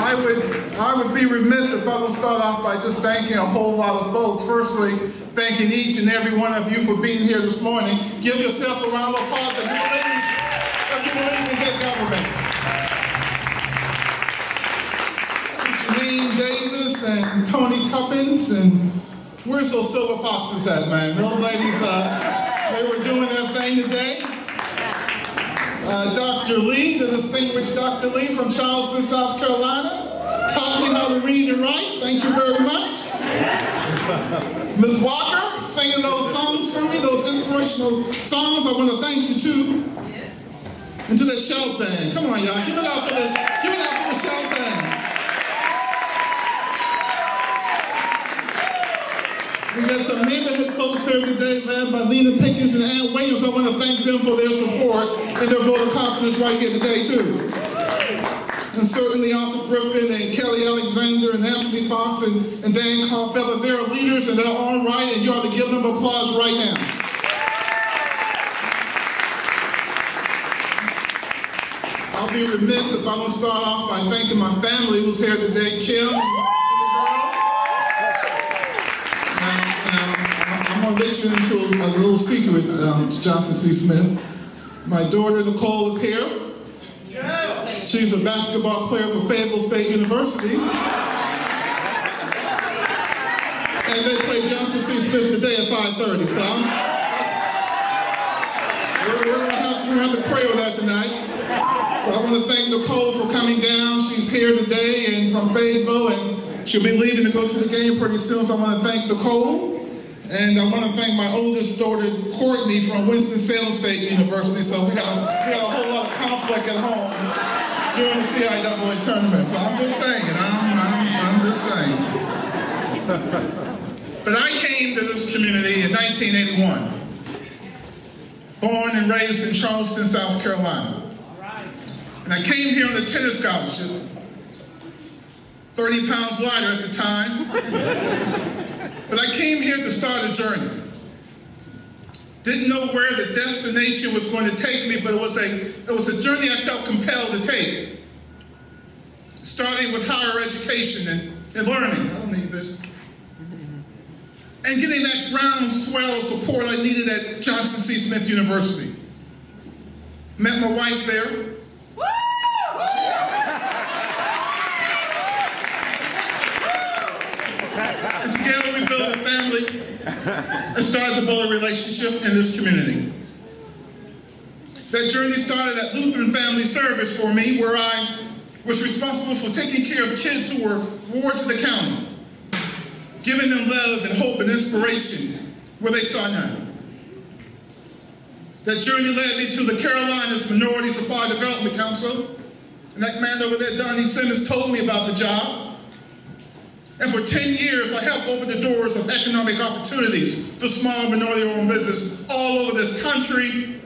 I would be remiss if I don't start off by just thanking a whole lot of folks. Firstly, thanking each and every one of you for being here this morning. Give yourself a round of applause if you believe in good government. Janine Davis and Tony Cuppins, and where's those silver foxes at, man? Those ladies, they were doing their thing today. Dr. Lee, the distinguished Dr. Lee from Charleston, South Carolina, taught me how to read and write. Thank you very much. Ms. Walker, singing those songs for me, those inspirational songs. I want to thank you too. And to the shout band. Come on, y'all. Give it up for the shout band. We got some neighborhood folks here today led by Lena Pickens and Ann Williams. I want to thank them for their support and their vote of confidence right here today too. And certainly Arthur Griffin and Kelly Alexander and Anthony Fox and Dan Carpella, they're leaders and they're all right, and you ought to give them applause right now. I'll be remiss if I don't start off by thanking my family who's here today, Kim. I'm going to let you into a little secret, Johnson C. Smith. My daughter, Nicole, is here. She's a basketball player for Fayetteville State University. And they play Johnson C. Smith today at 5:30, so we're going to have to pray with that tonight. So I want to thank Nicole for coming down. She's here today and from Fayetteville, and she'll be leaving to go to the game pretty soon, so I want to thank Nicole. And I want to thank my oldest daughter, Courtney, from Winston-Salem State University. So we got a whole lot of conflict at home during the CIAA tournament. So I'm just saying, I'm just saying. But I came to this community in 1981, born and raised in Charleston, South Carolina. And I came here on a tennis scholarship, 30 pounds lighter at the time. But I came here to start a journey. Didn't know where the destination was going to take me, but it was a journey I felt compelled to take. Starting with higher education and learning. I don't need this. And getting that groundswell of support I needed at Johnson C. Smith University. Met my wife there. And together we built a family and started to build a relationship in this community. That journey started at Lutheran Family Service for me, where I was responsible for taking care of kids who were wards of the county, giving them love and hope and inspiration where they saw none. That journey led me to the Carolinas Minority Supply Development Council, and that man over there, Donnie Simmons, told me about the job. And for 10 years, I helped open the doors of economic opportunities for small minority-owned business all over this country,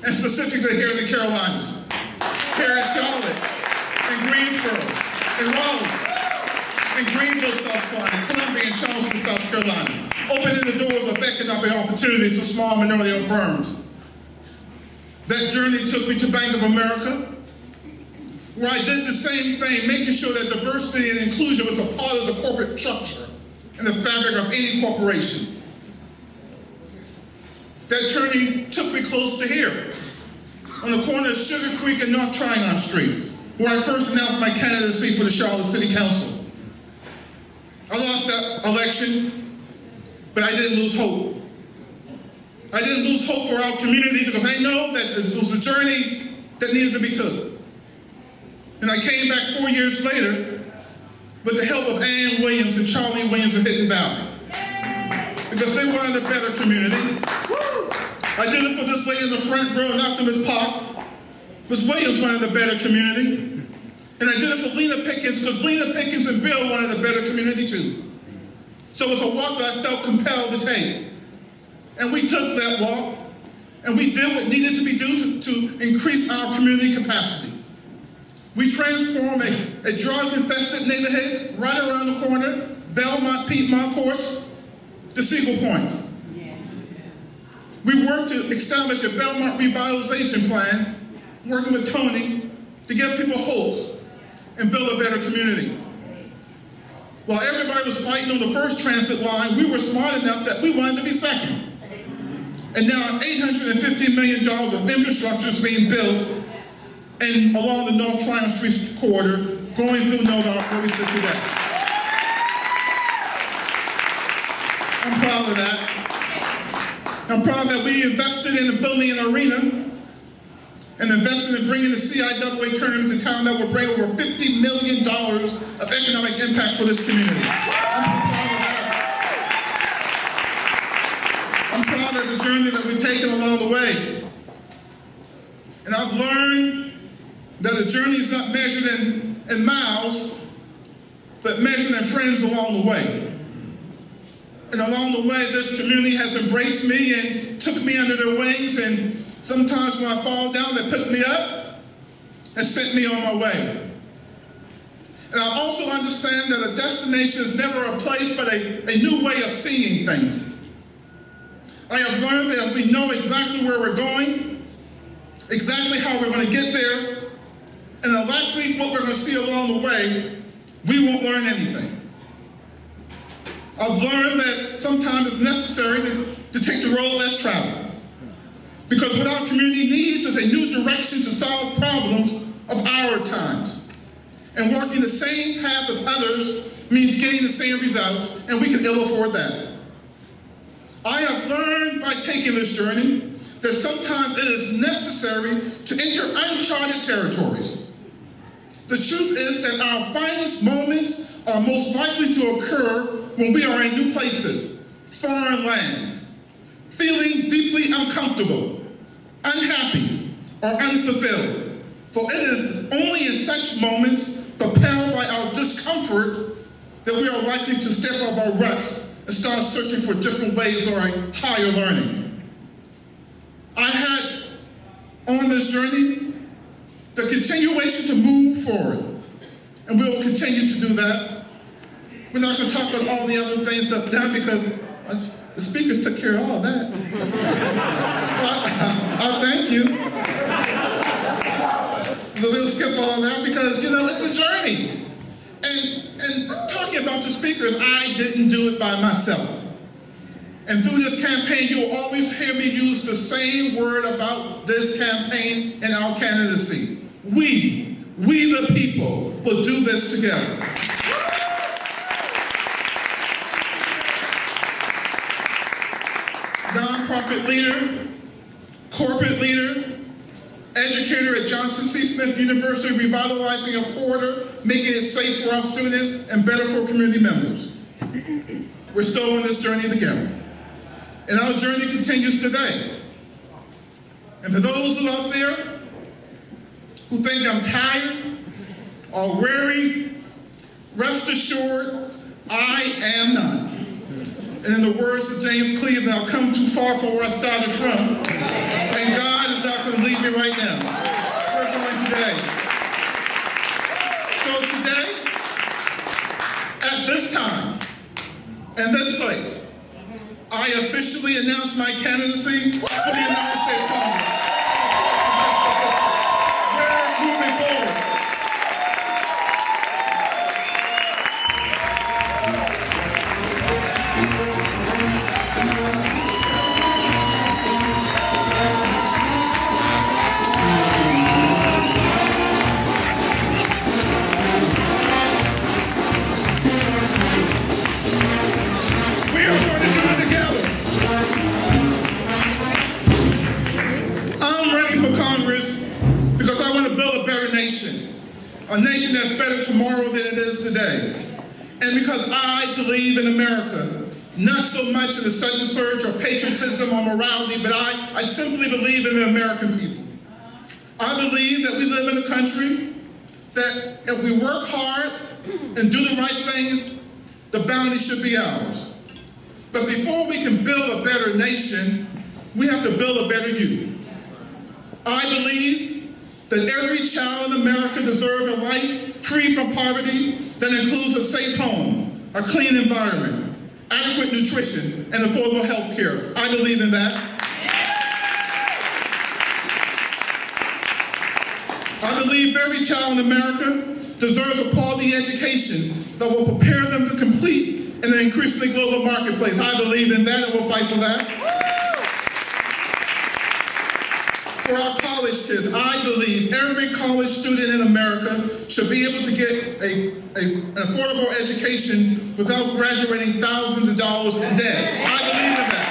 and specifically here in the Carolinas. Here in Charlotte, in Greensboro, in Raleigh, in Greenville, South Carolina, Columbia, and Charleston, South Carolina. Opening the doors of economic opportunities for small minority-owned firms. That journey took me to Bank of America, where I did the same thing, making sure that diversity and inclusion was a part of the corporate structure and the fabric of any corporation. That journey took me close to here, on the corner of Sugar Creek and North Tryon Street, where I first announced my candidacy for the Charlotte City Council. I lost that election, but I didn't lose hope. I didn't lose hope for our community because I know that this was a journey that needed to be took. And I came back 4 years later with the help of Ann Williams and Charlie Williams of Hidden Valley, because they wanted a better community. I did it for this lady in the front row, and after Ms. Park. Ms. Williams wanted a better community. And I did it for Lena Pickens, because Lena Pickens and Bill wanted a better community too. So it was a walk that I felt compelled to take. And we took that walk, and we did what needed to be done to increase our community capacity. We transformed a drug-infested neighborhood right around the corner, Belmont, Piedmont Courts, to Siegel Points. We worked to establish a Belmont revitalization plan, working with Tony to give people hopes and build a better community. While everybody was fighting on the first transit line, we were smart enough that we wanted to be second. And now $850 million of infrastructure is being built and along the North Tryon Street corridor, going through North where we sit today. I'm proud of that. I'm proud that we invested in building an arena and invested in bringing the CIAA tournaments in town that will bring over $50 million of economic impact for this community. I'm proud of the journey that we've taken along the way. And I've learned that a journey is not measured in miles, but measured in friends along the way. And along the way, this community has embraced me and took me under their wings, and sometimes when I fall down, they pick me up and sent me on my way. And I also understand that a destination is never a place, but a new way of seeing things. I have learned that we know exactly where we're going, exactly how we're going to get there, and likely what we're going to see along the way, we won't learn anything. I've learned that sometimes it's necessary to take the road less traveled. Because what our community needs is a new direction to solve problems of our times. And walking the same path as others means getting the same results, and we can ill afford that. I have learned by taking this journey that sometimes it is necessary to enter uncharted territories. The truth is that our finest moments are most likely to occur when we are in new places, foreign lands, feeling deeply uncomfortable, unhappy, or unfulfilled. For it is only in such moments, propelled by our discomfort, that we are likely to step off our ruts and start searching for different ways or a higher learning. I had on this journey the continuation to move forward, and we will continue to do that. We're not going to talk about all the other things that I've done because the speakers took care of all of that. So I thank you. We'll skip all that because, it's a journey. And talking about the speakers, I didn't do it by myself. And through this campaign, you will always hear me use the same word about this campaign and our candidacy. We the people, will do this together. Nonprofit leader, corporate leader, educator at Johnson C. Smith University, revitalizing a corridor, making it safe for our students and better for community members. We're still on this journey together. And our journey continues today. And for those who out there who think I'm tired or weary, rest assured, I am not. And in the words of James Cleveland, I've come too far from where I started from. And God is not going to leave me right now. We're going today. So today, at this time, and this place, I officially announce my candidacy for the United States Congress. We're moving forward. A nation that's better tomorrow than it is today. And because I believe in America, not so much in the sudden surge or patriotism or morality, but I simply believe in the American people. I believe that we live in a country that if we work hard and do the right things, the bounty should be ours. But before we can build a better nation, we have to build a better you. I believe that every child in America deserves a life free from poverty that includes a safe home, a clean environment, adequate nutrition, and affordable health care. I believe in that. I believe every child in America deserves a quality education that will prepare them to compete in an increasingly global marketplace. I believe in that and will fight for that. For our college kids, I believe every college student in America should be able to get an affordable education without graduating thousands of dollars in debt. I believe in that.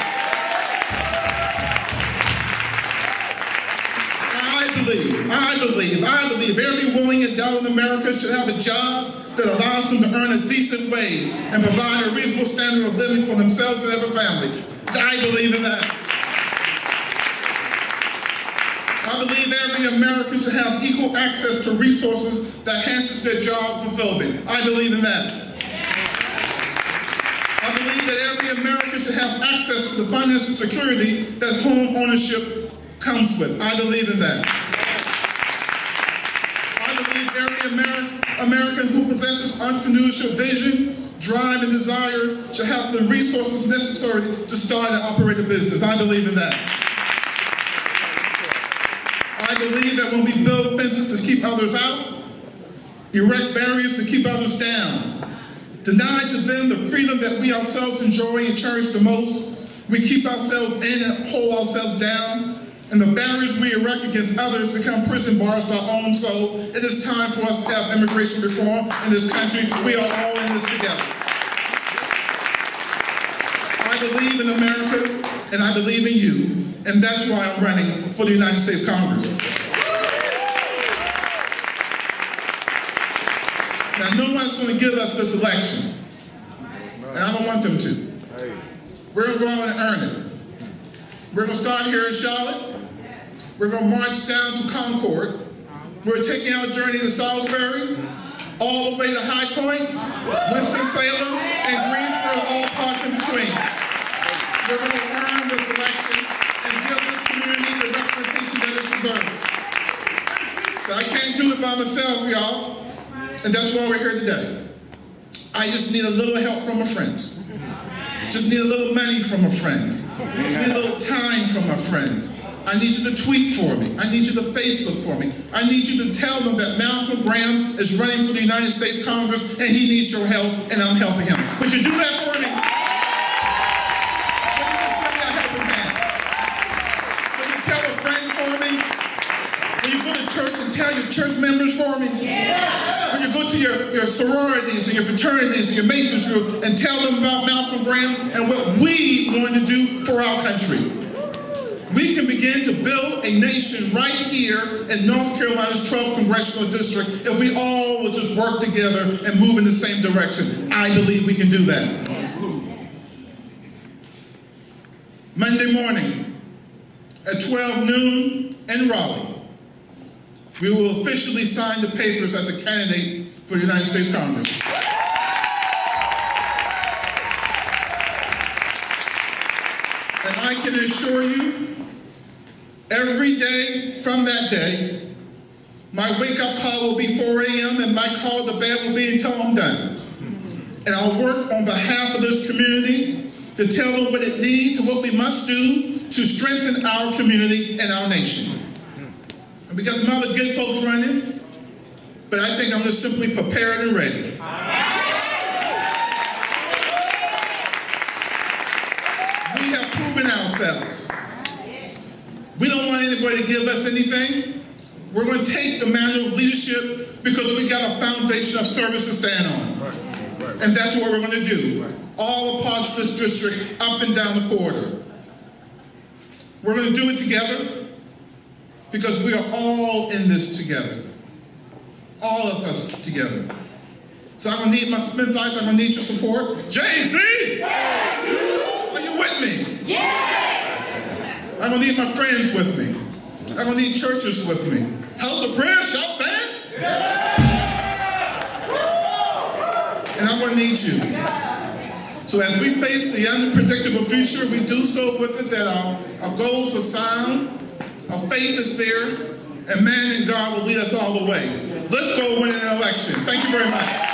I believe every willing adult in America should have a job that allows them to earn a decent wage and provide a reasonable standard of living for themselves and their family. I believe in that. I believe every American should have equal access to resources that enhances their job fulfillment. I believe in that. I believe that every American should have access to the financial security that home ownership comes with. I believe in that. I believe every American who possesses entrepreneurship vision, drive, and desire should have the resources necessary to start and operate a business. I believe in that. I believe that when we build fences to keep others out, erect barriers to keep others down, deny to them the freedom that we ourselves enjoy and cherish the most, we keep ourselves in and hold ourselves down, and the barriers we erect against others become prison bars to our own soul. It is time for us to have immigration reform in this country. We are all in this together. I believe in America, and I believe in you, and that's why I'm running for the United States Congress. Now, no one's going to give us this election, and I don't want them to. We're going to go out and earn it. We're going to start here in Charlotte. We're going to march down to Concord. We're taking our journey to Salisbury, all the way to High Point, Winston-Salem, and Greensboro, all parts in between. We're going to earn this election and give this community the representation that it deserves. But I can't do it by myself, y'all, and that's why we're here today. I just need a little help from my friends. Just need a little money from my friends. Need a little time from my friends. I need you to tweet for me. I need you to Facebook for me. I need you to tell them that Malcolm Graham is running for the United States Congress and he needs your help and I'm helping him. Would you do that for me? Give me a helping hand. Will you tell a friend for me? Will you go to church and tell your church members for me? Yeah. Will you go to your sororities and your fraternities and your Masons group and tell them about Malcolm Graham and what we want to do for our country? We can begin to build a nation right here in North Carolina's 12th Congressional District if we all will just work together and move in the same direction. I believe we can do that. Monday morning at 12 noon in Raleigh, we will officially sign the papers as a candidate for the United States Congress. And I can assure you, every day from that day, my wake-up call will be 4 a.m. and my call to bed will be until I'm done. And I'll work on behalf of this community to tell them what it needs and what we must do to strengthen our community and our nation. And because some other good folks running, but I think I'm just simply prepared and ready. We have proven ourselves. We don't want anybody to give us anything. We're going to take the mantle of leadership because we got a foundation of service to stand on. Right. And that's what we're going to do. Right. All the parts of this district, up and down the corridor. We're going to do it together because we are all in this together. All of us together. So I'm going to need my Smithites, I'm going to need your support. Jay-Z! Yes. Are you with me? Yes. I'm going to need my friends with me. I'm going to need churches with me. House of Prayer, shout band. Yes. And I'm going to need you. So as we face the unpredictable future, we do so with it that our goals are sound, our faith is there, and man and God will lead us all the way. Let's go win an election. Thank you very much.